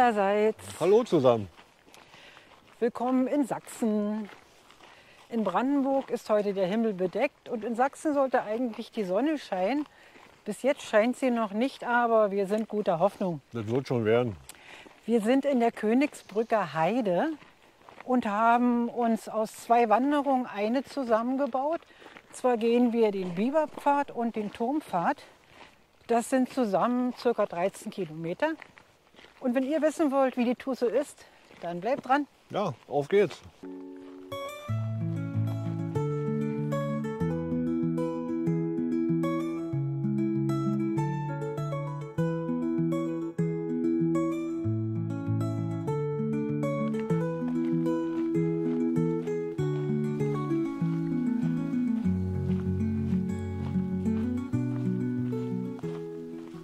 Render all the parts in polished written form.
allerseits. Hallo zusammen. Willkommen in Sachsen. In Brandenburg ist heute der Himmel bedeckt und in Sachsen sollte eigentlich die Sonne scheinen. Bis jetzt scheint sie noch nicht, aber wir sind guter Hoffnung. Das wird schon werden. Wir sind in der Königsbrücker Heide und haben uns aus 2 Wanderungen eine zusammengebaut. Zwar gehen wir den Biberpfad und den Turmpfad. Das sind zusammen ca. 13 Kilometer. Und wenn ihr wissen wollt, wie die Tour so ist, dann bleibt dran. Ja, auf geht's.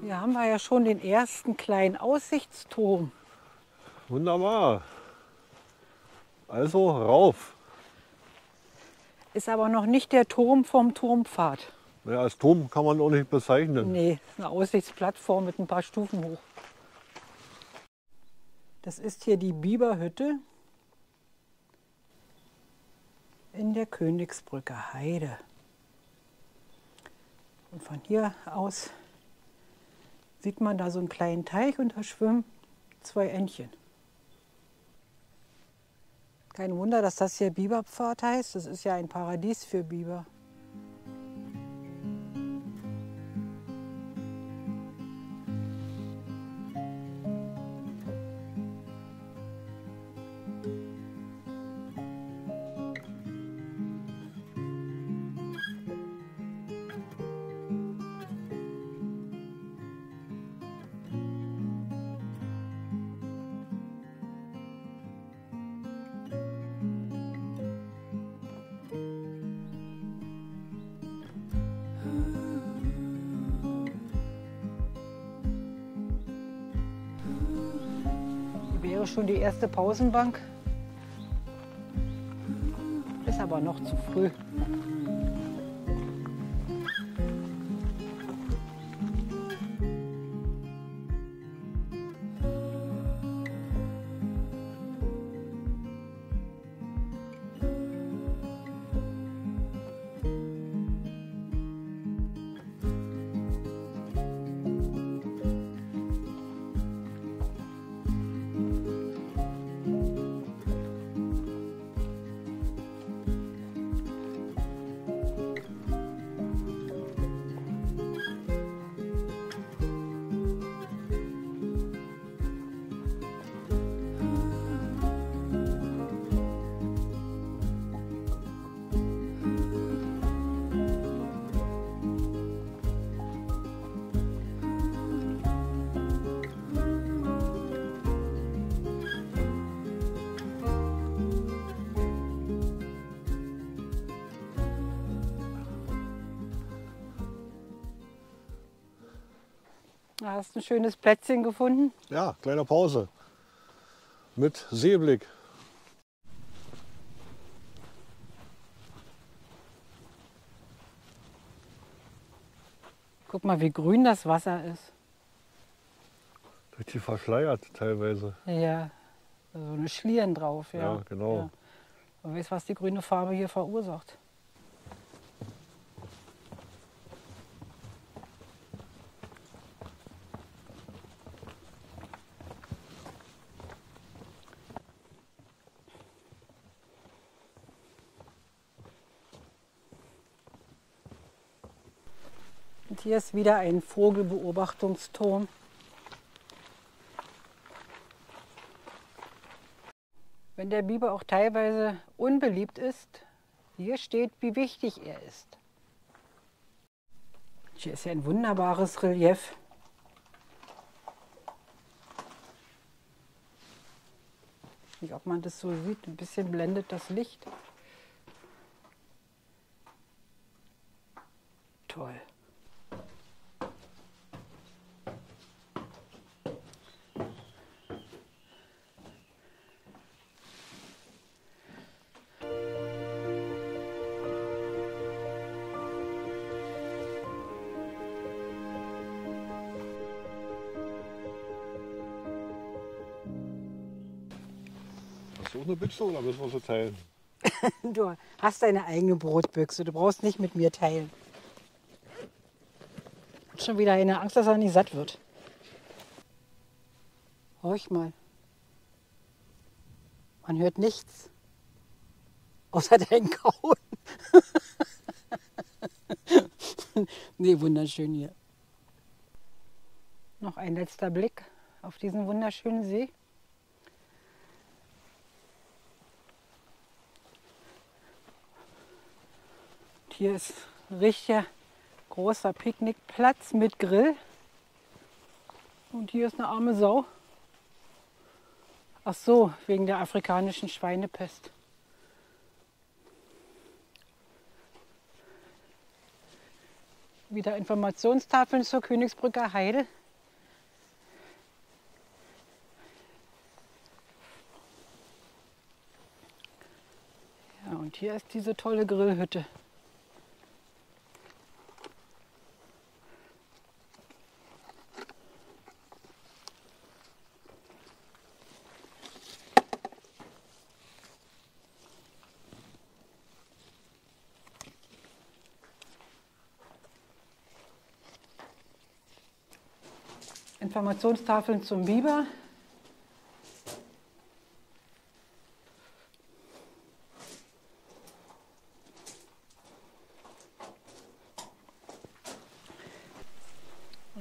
Hier haben wir ja schon den ersten kleinen Aussichtsturm. Wunderbar. Also rauf. Ist aber noch nicht der Turm vom Turmpfad. Ja, als Turm kann man auch nicht bezeichnen. Nee, eine Aussichtsplattform mit ein paar Stufen hoch. Das ist hier die Biberhütte in der Königsbrücker Heide. Und von hier aus sieht man da so einen kleinen Teich und da schwimmen 2 Entchen. Kein Wunder, dass das hier Biberpfad heißt. Das ist ja ein Paradies für Biber. Wäre schon die erste Pausenbank. Ist aber noch zu früh. Da hast du ein schönes Plätzchen gefunden. Ja, kleine Pause. Mit Seeblick. Guck mal, wie grün das Wasser ist. Richtig verschleiert teilweise. Ja, so eine Schlieren drauf. Ja, Ja, genau. Ja. Man weiß, was die grüne Farbe hier verursacht. Und hier ist wieder ein Vogelbeobachtungsturm. Wenn der Biber auch teilweise unbeliebt ist, hier steht, wie wichtig er ist. Hier ist ja ein wunderbares Relief. Ich weiß nicht, ob man das so sieht, ein bisschen blendet das Licht. Toll. Hast du auch eine Büchse oder müssen wir sie teilen? Du hast deine eigene Brotbüchse, du brauchst nicht mit mir teilen. Schon wieder eine Angst, dass er nicht satt wird. Horch mal. Man hört nichts. Außer dein Kauen. Nee, wunderschön hier. Noch ein letzter Blick auf diesen wunderschönen See. Und hier ist ein richtiger großer Picknickplatz mit Grill. Und hier ist eine arme Sau. Ach so, wegen der afrikanischen Schweinepest. Wieder Informationstafeln zur Königsbrücker Heide. Ja, und hier ist diese tolle Grillhütte. Informationstafeln zum Biber.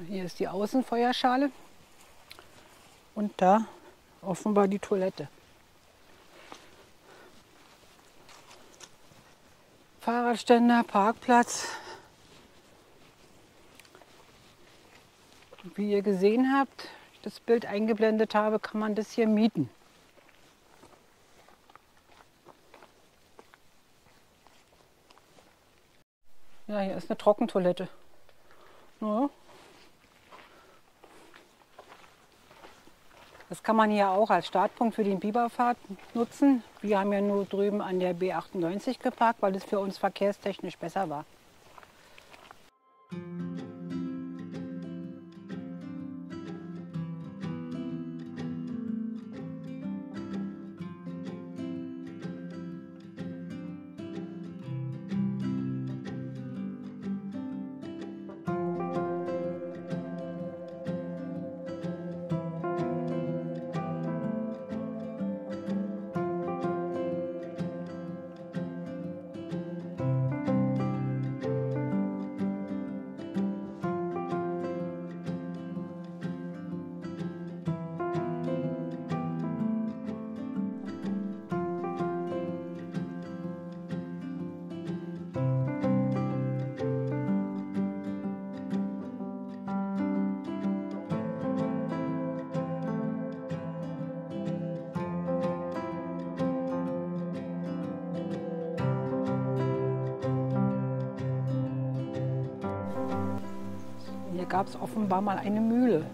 Hier ist die Außenfeuerschale und da offenbar die Toilette. Fahrradständer, Parkplatz. Wie ihr gesehen habt, ich das Bild eingeblendet habe, kann man das hier mieten. Ja, hier ist eine Trockentoilette. Ja. Das kann man hier auch als Startpunkt für die Biberfahrt nutzen. Wir haben ja nur drüben an der B98 geparkt, weil es für uns verkehrstechnisch besser war. Hier gab es offenbar mal eine Mühle.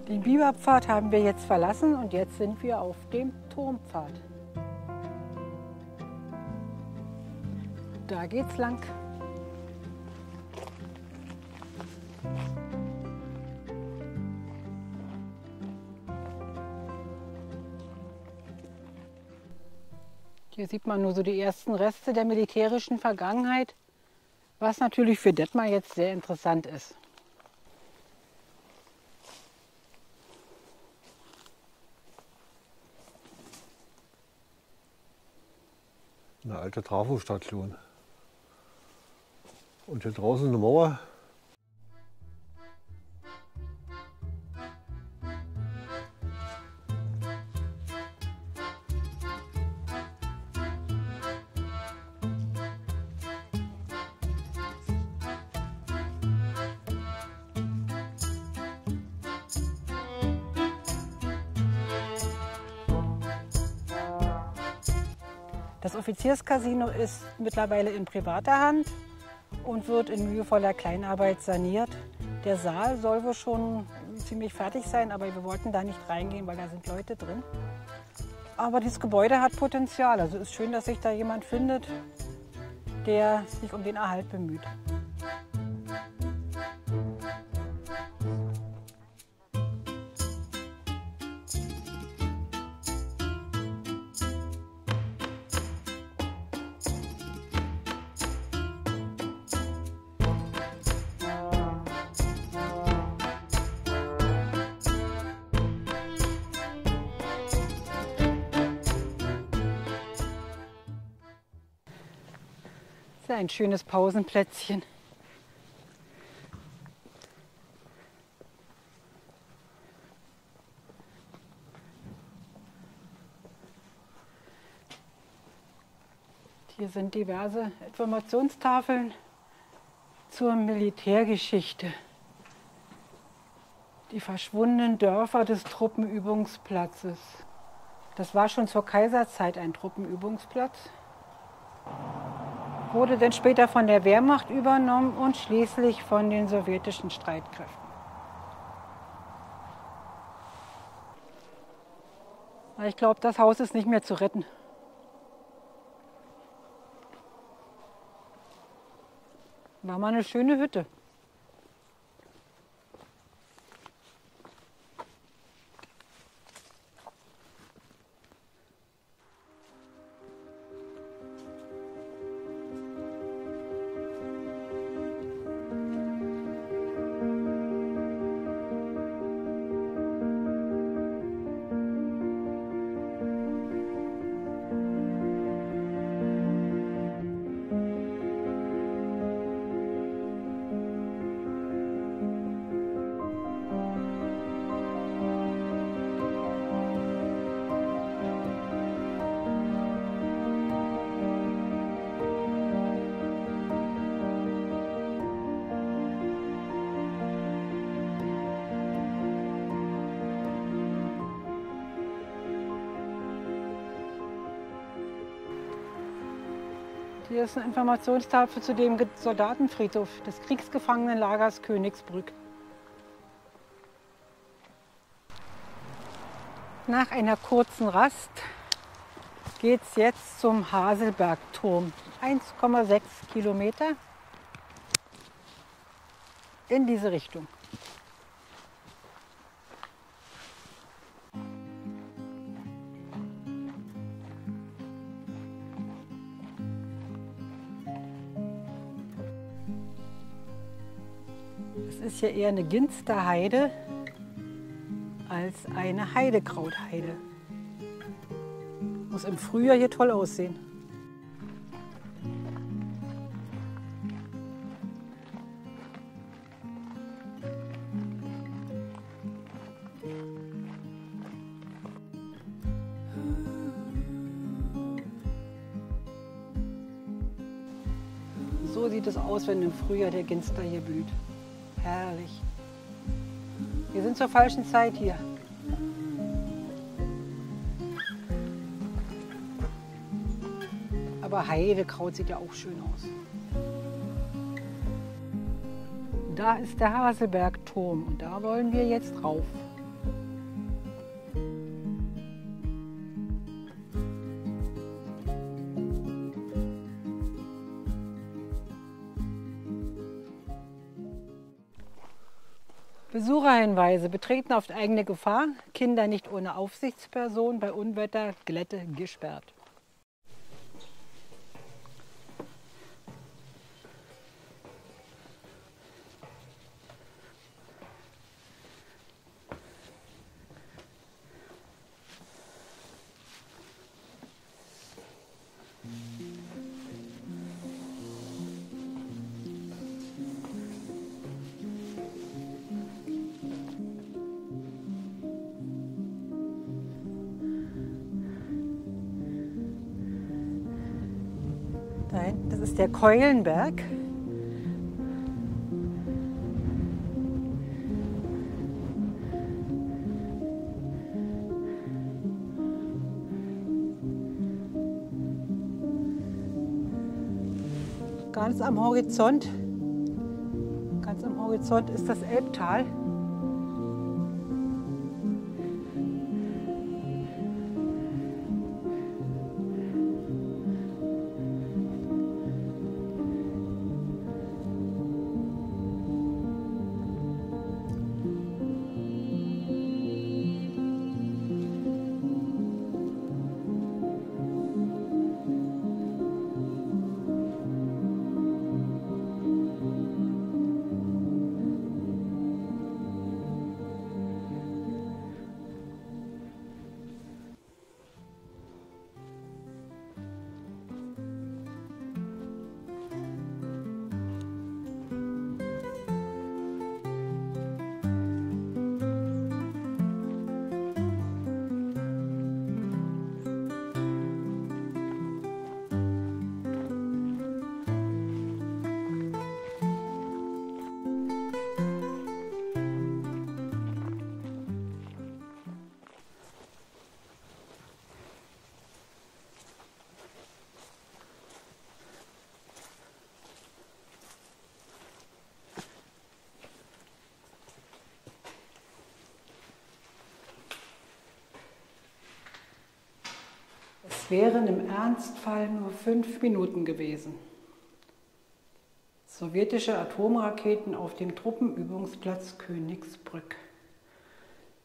Den Biberpfad haben wir jetzt verlassen und jetzt sind wir auf dem Turmpfad. Da geht's lang. Hier sieht man nur so die ersten Reste der militärischen Vergangenheit, was natürlich für Detmar jetzt sehr interessant ist. Eine alte Trafostation. Und hier draußen eine Mauer. Das Offizierscasino ist mittlerweile in privater Hand und wird in mühevoller Kleinarbeit saniert. Der Saal soll wohl schon ziemlich fertig sein, aber wir wollten da nicht reingehen, weil da sind Leute drin. Aber dieses Gebäude hat Potenzial. Also es ist schön, dass sich da jemand findet, der sich um den Erhalt bemüht. Das ist ein schönes Pausenplätzchen. Hier sind diverse Informationstafeln zur Militärgeschichte. Die verschwundenen Dörfer des Truppenübungsplatzes. Das war schon zur Kaiserzeit ein Truppenübungsplatz. Wurde dann später von der Wehrmacht übernommen und schließlich von den sowjetischen Streitkräften. Ich glaube, das Haus ist nicht mehr zu retten. War mal eine schöne Hütte. Hier ist eine Informationstafel zu dem Soldatenfriedhof des Kriegsgefangenenlagers Königsbrück. Nach einer kurzen Rast geht es jetzt zum Haselbergturm. 1,6 Kilometer in diese Richtung. Es ist hier eher eine Ginsterheide als eine Heidekrautheide. Muss im Frühjahr hier toll aussehen. So sieht es aus, wenn im Frühjahr der Ginster hier blüht. Herrlich. Wir sind zur falschen Zeit hier. Aber Heidekraut sieht ja auch schön aus. Da ist der Haselbergturm und da wollen wir jetzt rauf. Besucherhinweise: Betreten auf eigene Gefahr, Kinder nicht ohne Aufsichtsperson, bei Unwetter Glätte gesperrt. Da hinten, das ist der Keulenberg. Ganz am Horizont ist das Elbtal. wären im Ernstfall nur 5 Minuten gewesen. Sowjetische Atomraketen auf dem Truppenübungsplatz Königsbrück.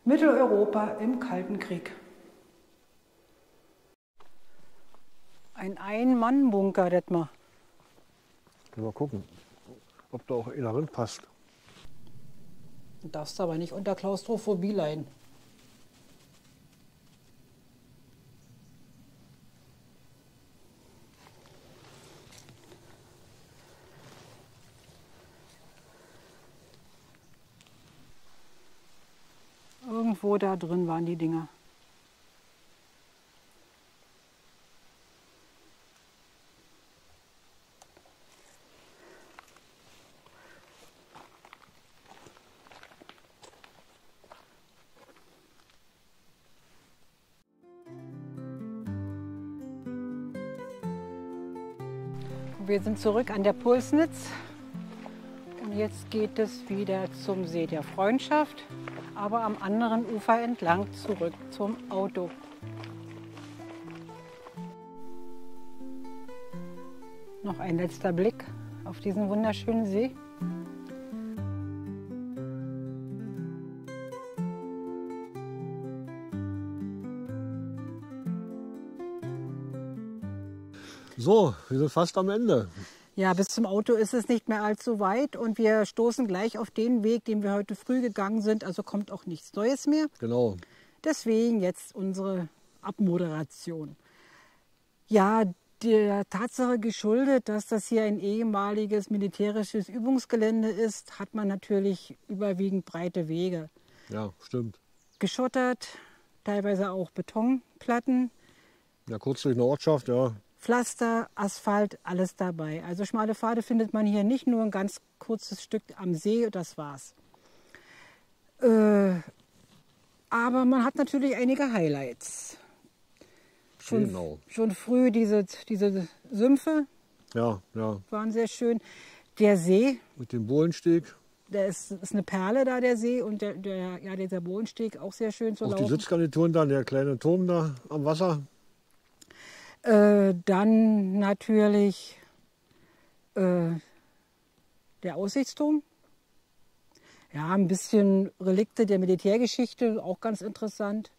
Mitteleuropa im Kalten Krieg. Ein Ein-Mann-Bunker, Detmar. Mal gucken, ob da auch einer drin passt. Du darfst aber nicht unter Klaustrophobie leiden. Irgendwo da drin waren die Dinger. Wir sind zurück an der Pulsnitz und jetzt geht es wieder zum See der Freundschaft, aber am anderen Ufer entlang zurück zum Auto. Noch ein letzter Blick auf diesen wunderschönen See. So, wir sind fast am Ende. Ja, bis zum Auto ist es nicht mehr allzu weit und wir stoßen gleich auf den Weg, den wir heute früh gegangen sind. Also kommt auch nichts Neues mehr. Genau. Deswegen jetzt unsere Abmoderation. Ja, der Tatsache geschuldet, dass das hier ein ehemaliges militärisches Übungsgelände ist, hat man natürlich überwiegend breite Wege. Ja, stimmt. Geschottert, teilweise auch Betonplatten, Ja, kurz durch eine Ortschaft, ja. Pflaster, Asphalt, alles dabei. Also schmale Pfade findet man hier nicht, nur ein ganz kurzes Stück am See, das war's. Aber man hat natürlich einige Highlights. Genau. Schon früh diese Sümpfe Ja, ja. waren sehr schön. Der See, Mit dem Bohlensteg. der ist eine Perle da, der See. Und dieser Bohlensteg auch sehr schön zu Auch die laufen. Sitzgarnituren dann, der kleine Turm da am Wasser. Dann natürlich der Aussichtsturm. Ja, ein bisschen Relikte der Militärgeschichte, auch ganz interessant.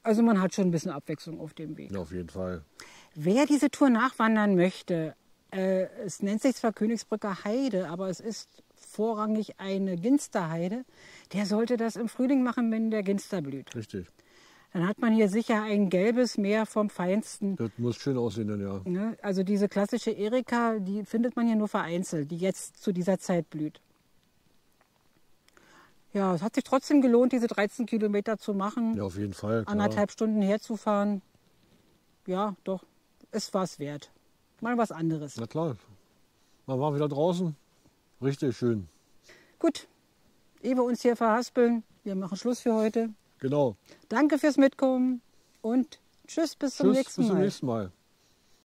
Also man hat schon ein bisschen Abwechslung auf dem Weg. Ja, auf jeden Fall. Wer diese Tour nachwandern möchte, es nennt sich zwar Königsbrücker Heide, aber es ist vorrangig eine Ginsterheide, der sollte das im Frühling machen, wenn der Ginster blüht. Richtig. Dann hat man hier sicher ein gelbes Meer vom Feinsten. Das muss schön aussehen dann, ja. Ne? Also diese klassische Erika, die findet man hier nur vereinzelt, die jetzt zu dieser Zeit blüht. Ja, es hat sich trotzdem gelohnt, diese 13 Kilometer zu machen. Ja, auf jeden Fall. Klar. 1,5 Stunden herzufahren. Ja, doch, es war es wert. Mal was anderes. Na klar. Man war wieder draußen. Richtig schön. Gut, ehe wir uns hier verhaspeln, wir machen Schluss für heute. Genau. Danke fürs Mitkommen und tschüss, bis zum Tschüss, nächsten bis zum Mal. nächsten Mal.